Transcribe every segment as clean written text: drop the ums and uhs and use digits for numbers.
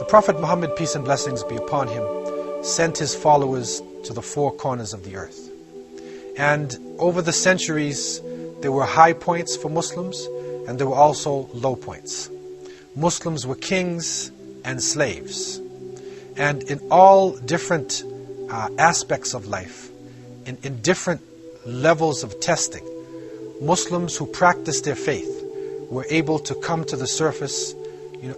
The Prophet Muhammad, peace and blessings be upon him, sent his followers to the four corners of the earth. And over the centuries, there were high points for Muslims, and there were also low points. Muslims were kings and slaves. And in all different aspects of life, in different levels of testing, Muslims who practiced their faith were able to come to the surface,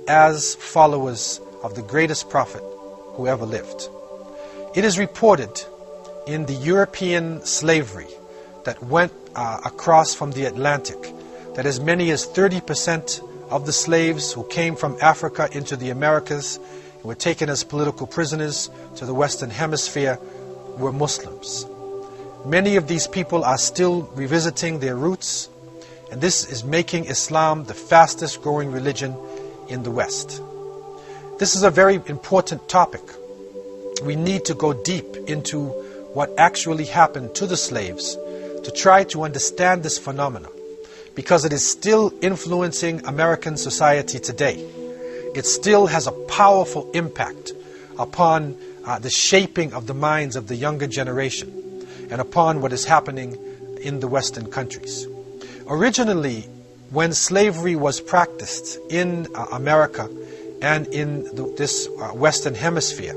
as followers of the greatest prophet who ever lived. It is reported in the European slavery that went across from the Atlantic that as many as 30% of the slaves who came from Africa into the Americas and were taken as political prisoners to the Western Hemisphere were Muslims. Many of these people are still revisiting their roots, and this is making Islam the fastest growing religion in the West. This is a very important topic. We need to go deep into what actually happened to the slaves to try to understand this phenomenon, because it is still influencing American society today. It still has a powerful impact upon the shaping of the minds of the younger generation and upon what is happening in the Western countries. Originally, when slavery was practiced in America and in this Western Hemisphere,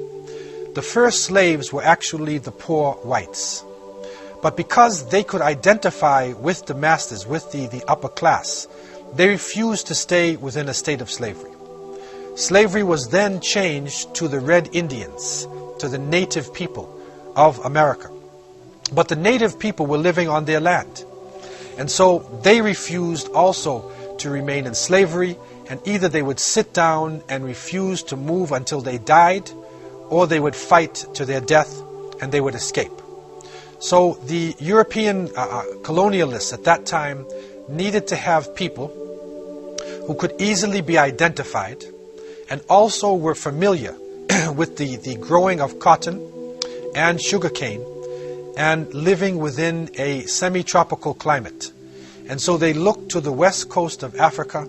the first slaves were actually the poor whites. But because they could identify with the masters, with the upper class, they refused to stay within a state of slavery. Slavery was then changed to the Red Indians, to the native people of America. But the native people were living on their land. And so they refused also to remain in slavery, and either they would sit down and refuse to move until they died, or they would fight to their death and they would escape. So the European colonialists at that time needed to have people who could easily be identified and also were familiar with the growing of cotton and sugarcane and living within a semi-tropical climate. And so they looked to the west coast of Africa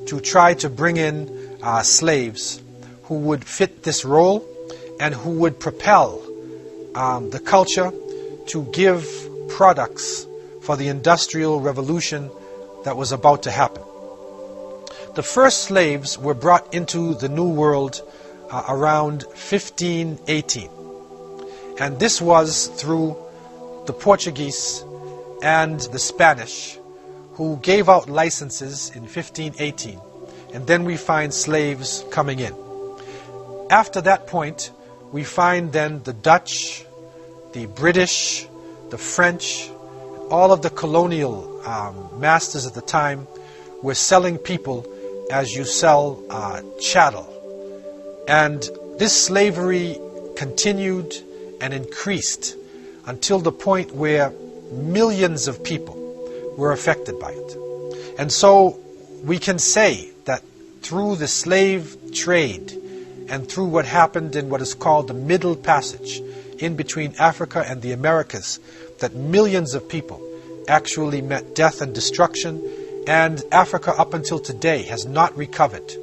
to try to bring in slaves who would fit this role and who would propel the culture to give products for the industrial revolution that was about to happen. The first slaves were brought into the New World around 1518. And this was through the Portuguese and the Spanish, who gave out licenses in 1518. And then we find slaves coming in. After that point, we find then the Dutch, the British, the French, all of the colonial masters at the time were selling people as you sell chattel. And this slavery continued and increased until the point where millions of people were affected by it. And so we can say that through the slave trade and through what happened in what is called the Middle Passage in between Africa and the Americas, that millions of people actually met death and destruction, and Africa up until today has not recovered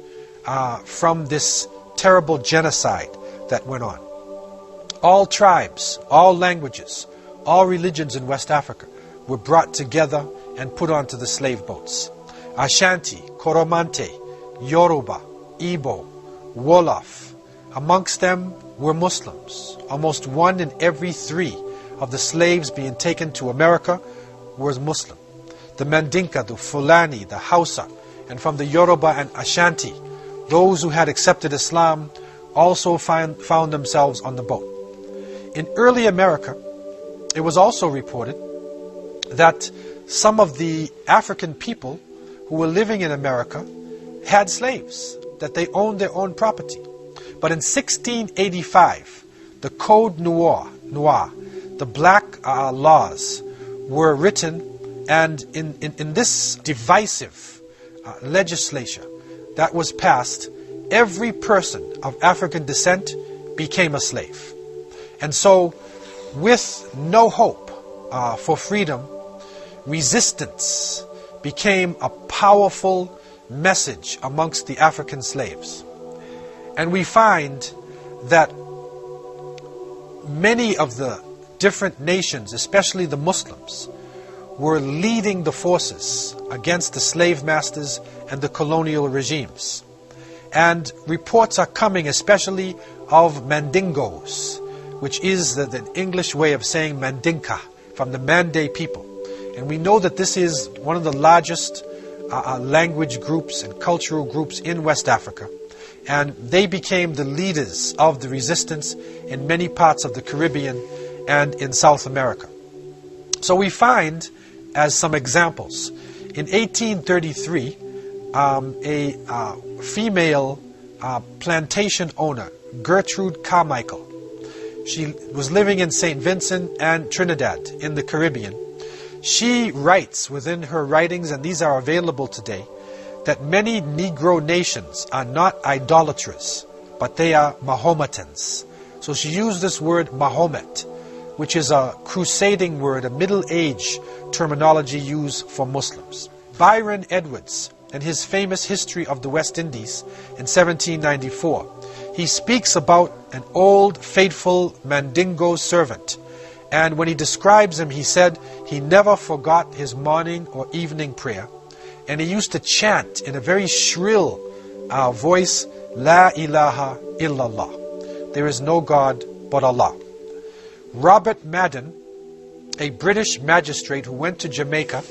from this terrible genocide that went on. All tribes, all languages, all religions in West Africa were brought together and put onto the slave boats. Ashanti, Koromante, Yoruba, Igbo, Wolof. Amongst them were Muslims. Almost 1 in every 3 of the slaves being taken to America was Muslim. The Mandinka, the Fulani, the Hausa, and from the Yoruba and Ashanti, those who had accepted Islam also found themselves on the boat. In early America, it was also reported that some of the African people who were living in America had slaves, that they owned their own property. But in 1685, the Code Noir, the black laws were written, and in this divisive legislature that was passed, every person of African descent became a slave. And so, with no hope for freedom, resistance became a powerful message amongst the African slaves. And we find that many of the different nations, especially the Muslims, were leading the forces against the slave masters and the colonial regimes. And reports are coming especially of Mandingos, which is the English way of saying Mandinka, from the Mande people. And we know that this is one of the largest language groups and cultural groups in West Africa. And they became the leaders of the resistance in many parts of the Caribbean and in South America. So we find, as some examples, in 1833, a female plantation owner, Gertrude Carmichael, she was living in St. Vincent and Trinidad in the Caribbean. She writes within her writings, and these are available today, that many Negro nations are not idolaters, but they are Mahometans. So she used this word Mahomet, which is a crusading word, a Middle Age terminology used for Muslims. Byron Edwards, in his famous History of the West Indies in 1794, he speaks about an old faithful Mandingo servant. And when he describes him, he said he never forgot his morning or evening prayer. And he used to chant in a very shrill voice, La ilaha illallah. There is no God but Allah. Robert Madden, a British magistrate who went to Jamaica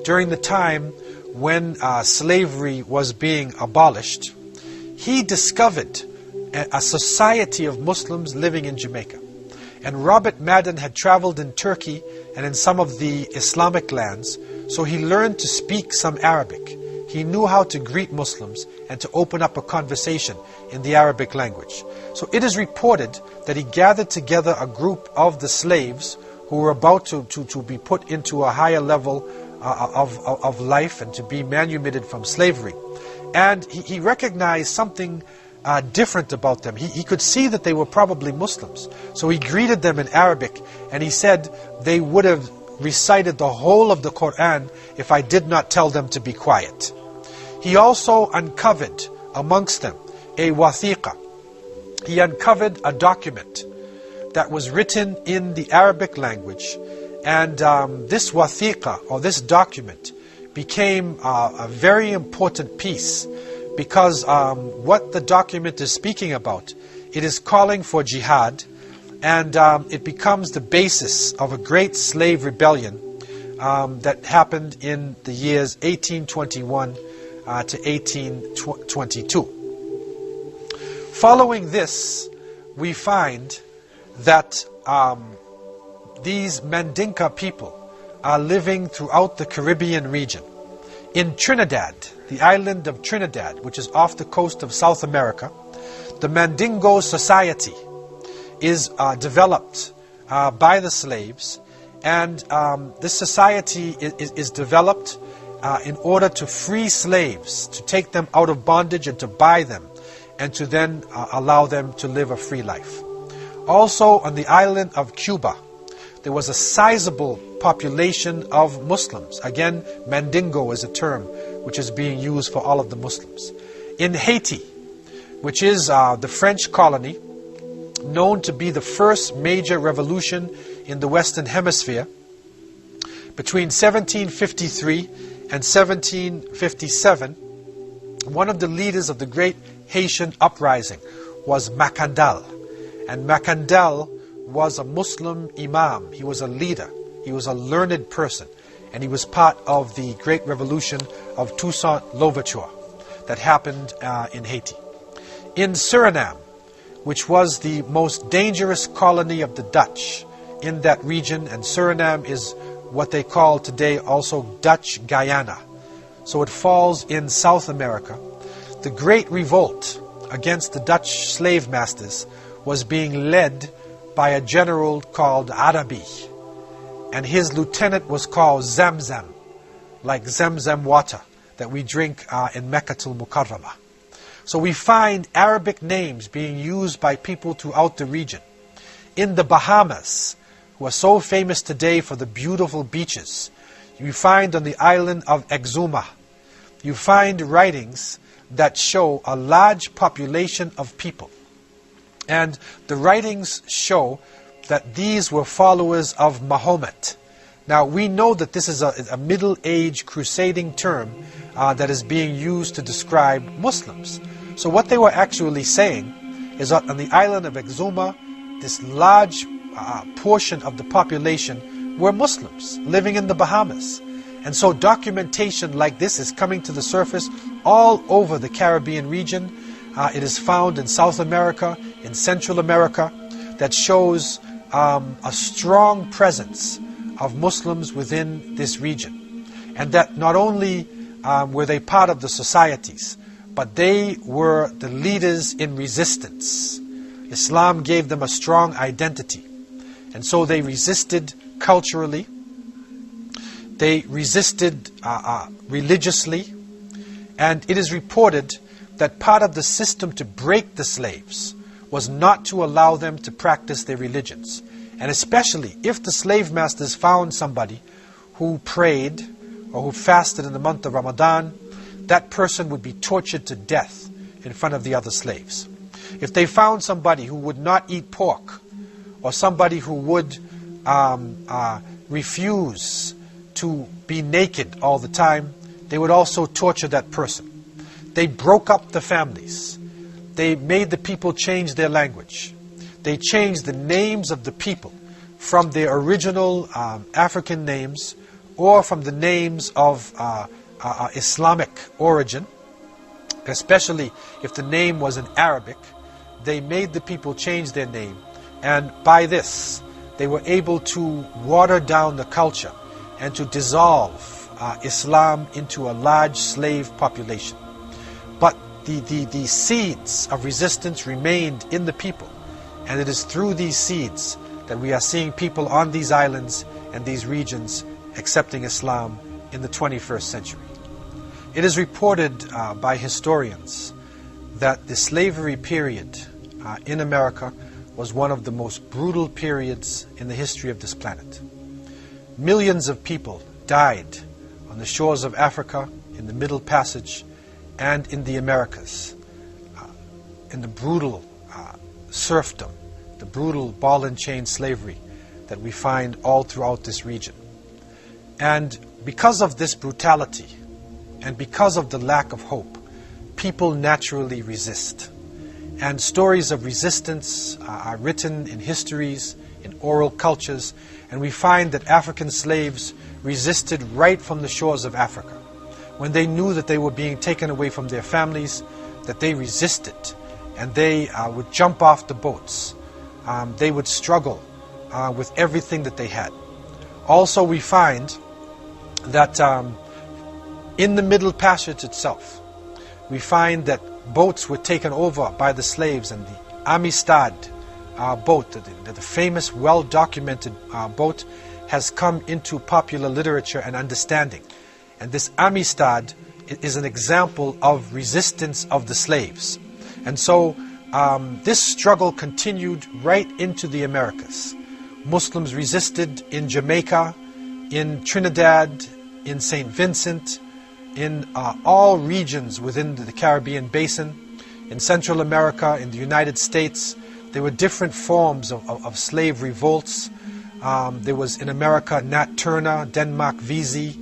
during the time when slavery was being abolished, he discovered a society of Muslims living in Jamaica. And Robert Madden had traveled in Turkey and in some of the Islamic lands, so he learned to speak some Arabic. He knew how to greet Muslims and to open up a conversation in the Arabic language. So it is reported that he gathered together a group of the slaves who were about to be put into a higher level of life and to be manumitted from slavery. And he recognized something different about them. He could see that they were probably Muslims. So he greeted them in Arabic, and he said they would have recited the whole of the Quran if I did not tell them to be quiet. He also uncovered amongst them a wathiqa. He uncovered a document that was written in the Arabic language, and this wathiqa, or this document, became a very important piece, because what the document is speaking about, it is calling for jihad, and it becomes the basis of a great slave rebellion that happened in the years 1821 to 1822. Following this, we find that these Mandinka people are living throughout the Caribbean region. In Trinidad, the island of Trinidad, which is off the coast of South America, the Mandingo society is developed by the slaves, and this society is developed in order to free slaves, to take them out of bondage and to buy them, and to then allow them to live a free life. Also on the island of Cuba, there was a sizable population of Muslims. Again, Mandingo is a term which is being used for all of the Muslims. In Haiti, which is the French colony, known to be the first major revolution in the Western Hemisphere, between 1753 and 1757, one of the leaders of the great Haitian uprising was Macandal. And Macandal was a Muslim imam. He was a leader. He was a learned person. And he was part of the great revolution of Toussaint Louverture that happened in Haiti. In Suriname, which was the most dangerous colony of the Dutch in that region, and Suriname is what they call today also Dutch Guyana. So it falls in South America. The great revolt against the Dutch slave masters was being led by a general called Arabi, and his lieutenant was called Zamzam, like Zamzam water that we drink in Meccatul Mukarramah. So we find Arabic names being used by people throughout the region. In the Bahamas, who are so famous today for the beautiful beaches, you find on the island of Exuma, you find writings that show a large population of people. And the writings show that these were followers of Mahomet. Now, we know that this is a middle-age crusading term that is being used to describe Muslims. So what they were actually saying is that on the island of Exuma, this large portion of the population were Muslims living in the Bahamas. And so documentation like this is coming to the surface all over the Caribbean region. It is found in South America, in Central America, that shows a strong presence of Muslims within this region. And that not only were they part of the societies, but they were the leaders in resistance. Islam gave them a strong identity. And so they resisted culturally, they resisted religiously, and it is reported that part of the system to break the slaves was not to allow them to practice their religions. And especially if the slave masters found somebody who prayed or who fasted in the month of Ramadan, that person would be tortured to death in front of the other slaves. If they found somebody who would not eat pork, or somebody who would refuse to be naked all the time, they would also torture that person. They broke up the families. They made the people change their language. They changed the names of the people from their original African names or from the names of Islamic origin, especially if the name was in Arabic. They made the people change their name, and by this they were able to water down the culture and to dissolve Islam into a large slave population. But the seeds of resistance remained in the people, and it is through these seeds that we are seeing people on these islands and these regions accepting Islam in the 21st century. It is reported by historians that the slavery period in America was one of the most brutal periods in the history of this planet. Millions of people died on the shores of Africa, in the Middle Passage, and in the Americas, in the brutal serfdom, the brutal ball and chain slavery that we find all throughout this region. And because of this brutality, and because of the lack of hope, people naturally resist. And stories of resistance are written in histories, in oral cultures, and we find that African slaves resisted right from the shores of Africa. When they knew that they were being taken away from their families, that they resisted, and they would jump off the boats. They would struggle with everything that they had. Also, we find that in the Middle Passage itself, we find that boats were taken over by the slaves, and the Amistad boat, the famous, well-documented boat, has come into popular literature and understanding. And this Amistad is an example of resistance of the slaves. And so this struggle continued right into the Americas. Muslims resisted in Jamaica, in Trinidad, in St. Vincent, in all regions within the Caribbean basin, in Central America, in the United States. There were different forms of slave revolts. There was in America Nat Turner, Denmark Vesey.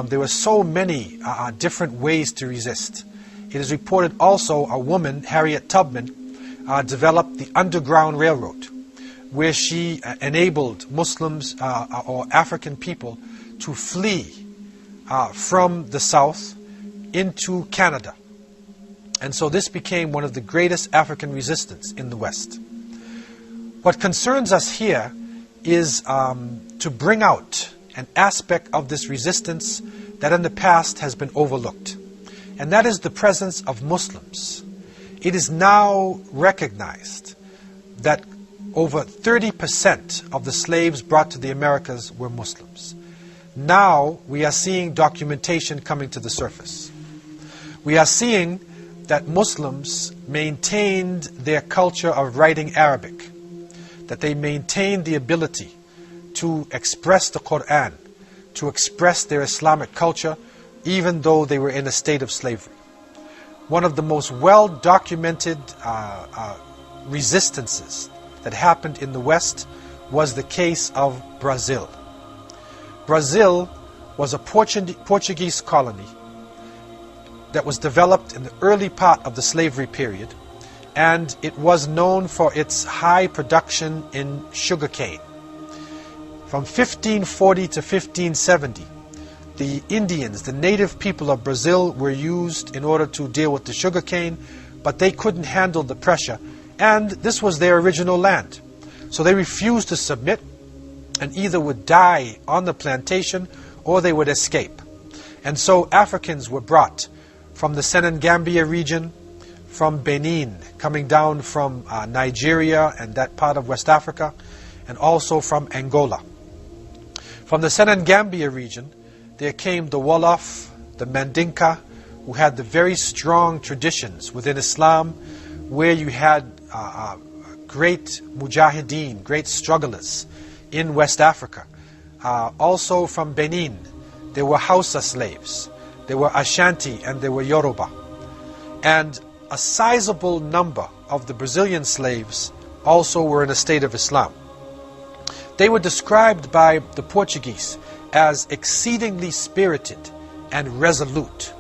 There were so many different ways to resist. It is reported also a woman, Harriet Tubman, developed the Underground Railroad, where she enabled Muslims or African people to flee from the South into Canada. And so this became one of the greatest African resistance in the West. What concerns us here is to bring out an aspect of this resistance that in the past has been overlooked. And that is the presence of Muslims. It is now recognized that over 30% of the slaves brought to the Americas were Muslims. Now we are seeing documentation coming to the surface. We are seeing that Muslims maintained their culture of writing Arabic, that they maintained the ability to express the Quran, to express their Islamic culture, even though they were in a state of slavery. one of the most well-documented resistances that happened in the West was the case of Brazil. Brazil was a Portuguese colony that was developed in the early part of the slavery period, and it was known for its high production in sugarcane. From 1540 to 1570, the Indians, the native people of Brazil, were used in order to deal with the sugarcane, but they couldn't handle the pressure, and this was their original land. So they refused to submit and either would die on the plantation or they would escape. And so Africans were brought from the Senegambia region, from Benin, coming down from Nigeria and that part of West Africa, and also from Angola. From the Senegambia region, there came the Wolof, the Mandinka, who had the very strong traditions within Islam, where you had great mujahideen, great strugglers in West Africa. Also from Benin, there were Hausa slaves, there were Ashanti, and there were Yoruba. And a sizable number of the Brazilian slaves also were in a state of Islam. They were described by the Portuguese as exceedingly spirited and resolute.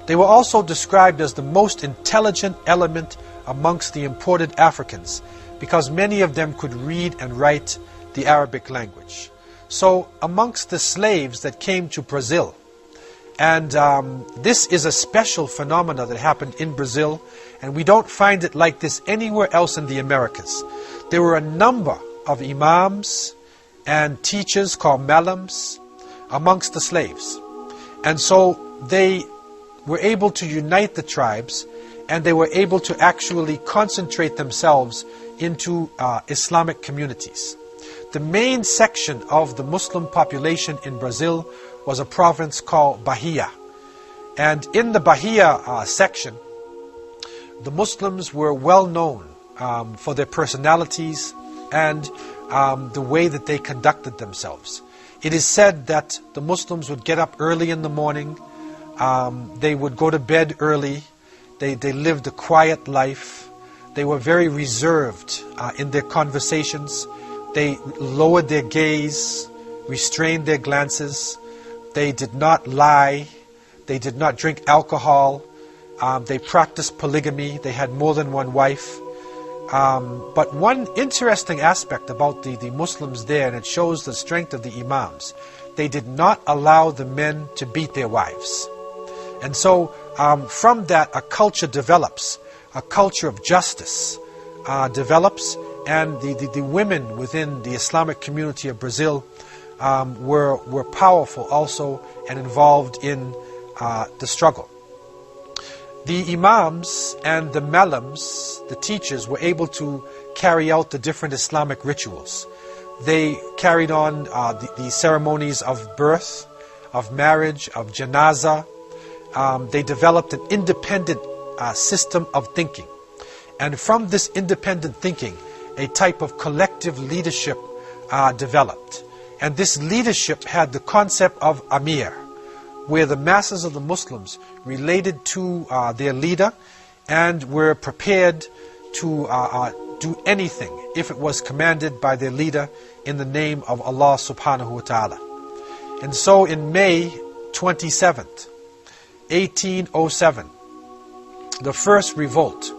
They were also described as the most intelligent element amongst the imported Africans, because many of them could read and write the Arabic language. So amongst the slaves that came to Brazil, and this is a special phenomena that happened in Brazil, and we don't find it like this anywhere else in the Americas. There were a number of imams and teachers called malams amongst the slaves. And so they were able to unite the tribes, and they were able to actually concentrate themselves into Islamic communities. The main section of the Muslim population in Brazil was a province called Bahia. And in the Bahia section, the Muslims were well known for their personalities and the way that they conducted themselves. It is said that the Muslims would get up early in the morning, they would go to bed early, they lived a quiet life, they were very reserved in their conversations, they lowered their gaze, restrained their glances, they did not lie, they did not drink alcohol, they practiced polygamy, they had more than one wife. But one interesting aspect about the Muslims there, and it shows the strength of the imams, they did not allow the men to beat their wives. And so from that a culture develops, a culture of justice develops, and the women within the Islamic community of Brazil were powerful also and involved in the struggle. The imams and the malams, the teachers, were able to carry out the different Islamic rituals. They carried on the ceremonies of birth, of marriage, of janazah. They developed an independent system of thinking. And from this independent thinking, a type of collective leadership developed. And this leadership had the concept of Amir, where the masses of the Muslims related to their leader and were prepared to do anything if it was commanded by their leader in the name of Allah subhanahu wa ta'ala. And so in May 27th, 1807, the first revolt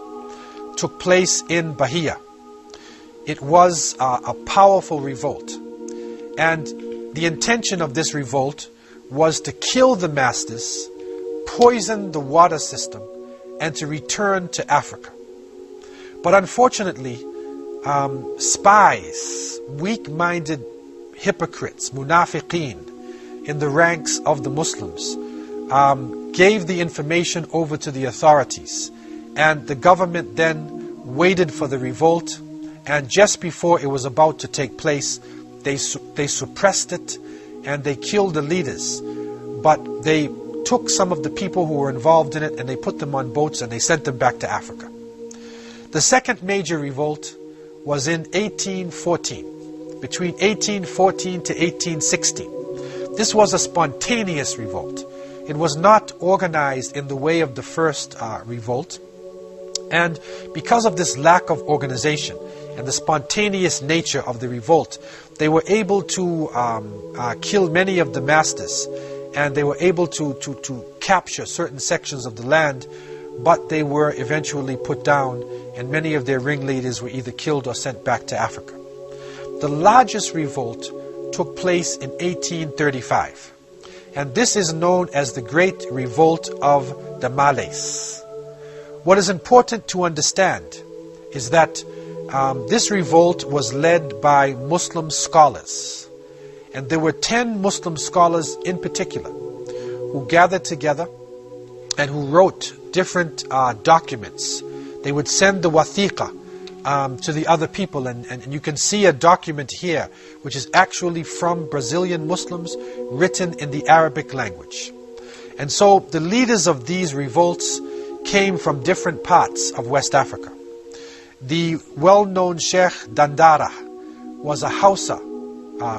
took place in Bahia. It was a powerful revolt, and the intention of this revolt was to kill the masters, poison the water system, and to return to Africa. But unfortunately, spies, weak-minded hypocrites, munafiqeen, in the ranks of the Muslims, gave the information over to the authorities, and the government then waited for the revolt, and just before it was about to take place, they suppressed it, and they killed the leaders. But they took some of the people who were involved in it and they put them on boats and they sent them back to Africa. The second major revolt was in 1814, between 1814 to 1816. This was a spontaneous revolt. It was not organized in the way of the first revolt. And because of this lack of organization and the spontaneous nature of the revolt, they were able to kill many of the masters, and they were able to capture certain sections of the land, but they were eventually put down, and many of their ringleaders were either killed or sent back to Africa. The largest revolt took place in 1835, and this is known as the Great Revolt of the Malays. What is important to understand is that this revolt was led by Muslim scholars, and there were 10 Muslim scholars in particular who gathered together and who wrote different documents. They would send the wathiqa to the other people, and you can see a document here which is actually from Brazilian Muslims, written in the Arabic language. And so the leaders of these revolts came from different parts of West Africa. The well-known Sheikh Dandara was a Hausa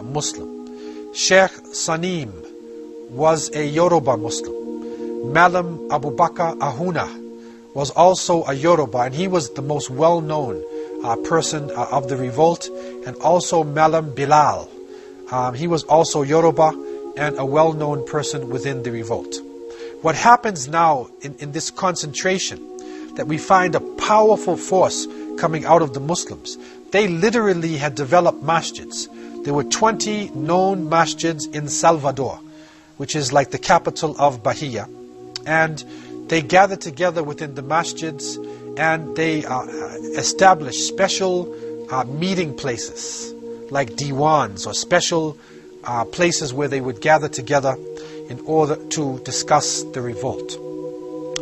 Muslim. Sheikh Sanim was a Yoruba Muslim. Malam Abu Bakr Ahuna was also a Yoruba, and he was the most well-known person of the revolt. And also Malam Bilal, he was also Yoruba and a well-known person within the revolt. What happens now in this concentration, that we find a powerful force coming out of the Muslims. They literally had developed masjids. There were 20 known masjids in Salvador, which is like the capital of Bahia. And they gathered together within the masjids, and they established special meeting places, like diwans, or special places where they would gather together in order to discuss the revolt.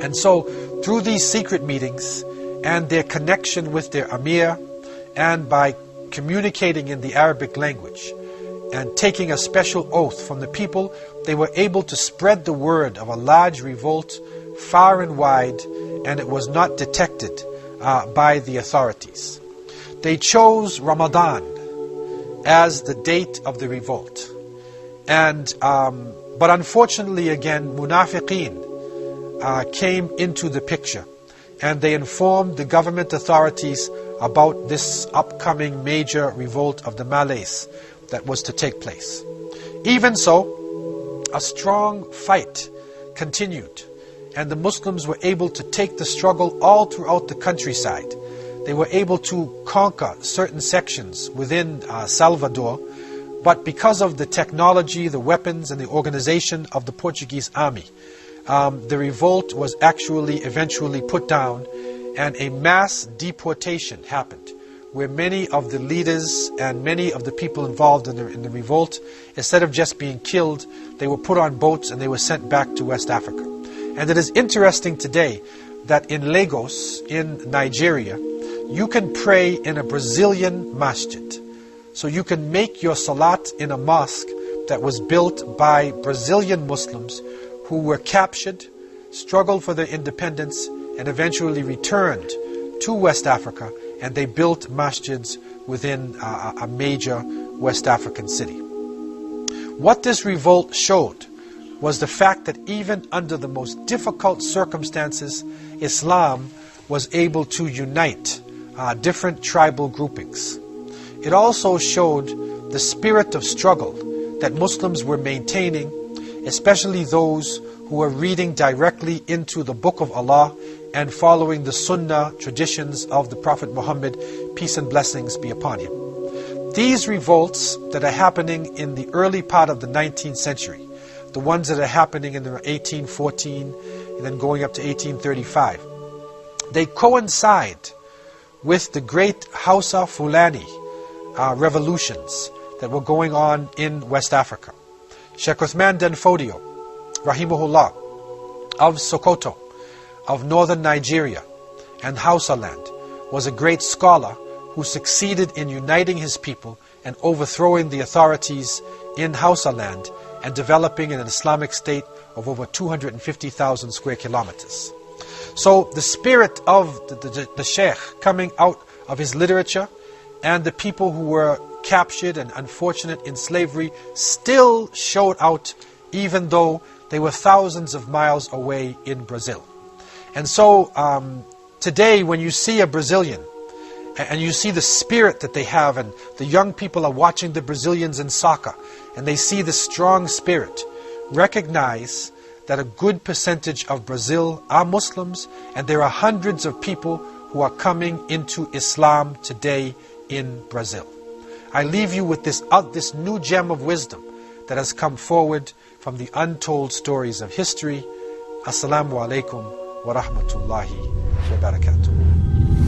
And so, through these secret meetings and their connection with their Amir, and by communicating in the Arabic language and taking a special oath from the people, they were able to spread the word of a large revolt far and wide, and it was not detected by the authorities. They chose Ramadan as the date of the revolt. And but unfortunately, again, Munafiqeen came into the picture, and they informed the government authorities about this upcoming major revolt of the Malays that was to take place. Even so, a strong fight continued, and the Muslims were able to take the struggle all throughout the countryside. They were able to conquer certain sections within Salvador, but because of the technology, the weapons, and the organization of the Portuguese army, the revolt was actually eventually put down, and a mass deportation happened, where many of the leaders and many of the people involved in the revolt, instead of just being killed, they were put on boats and they were sent back to West Africa. And it is interesting today that in Lagos, in Nigeria, you can pray in a Brazilian masjid. So you can make your salat in a mosque that was built by Brazilian Muslims who were captured, struggled for their independence, and eventually returned to West Africa, and they built masjids within a major West African city. What this revolt showed was the fact that even under the most difficult circumstances, Islam was able to unite different tribal groupings. It also showed the spirit of struggle that Muslims were maintaining, especially those who were reading directly into the Book of Allah and following the Sunnah traditions of the Prophet Muhammad, peace and blessings be upon him. These revolts that are happening in the early part of the 19th century, the ones that are happening in the 1814 and then going up to 1835, they coincide with the great Hausa Fulani revolutions that were going on in West Africa. Sheikh Uthman Den Fodio, Rahimahullah, of Sokoto, of northern Nigeria and Hausa land, was a great scholar who succeeded in uniting his people and overthrowing the authorities in Hausa land and developing an Islamic state of over 250,000 square kilometers. So the spirit of the Sheikh coming out of his literature, and the people who were captured and unfortunate in slavery still showed out, even though They were thousands of miles away in Brazil. And so today when you see a Brazilian and you see the spirit that they have, and the young people are watching the Brazilians in soccer and they see the strong spirit, recognize that a good percentage of Brazil are Muslims, and there are hundreds of people who are coming into Islam today in Brazil. I leave you with this new gem of wisdom that has come forward from the untold stories of history. Assalamu alaikum wa rahmatullahi wa barakatuh.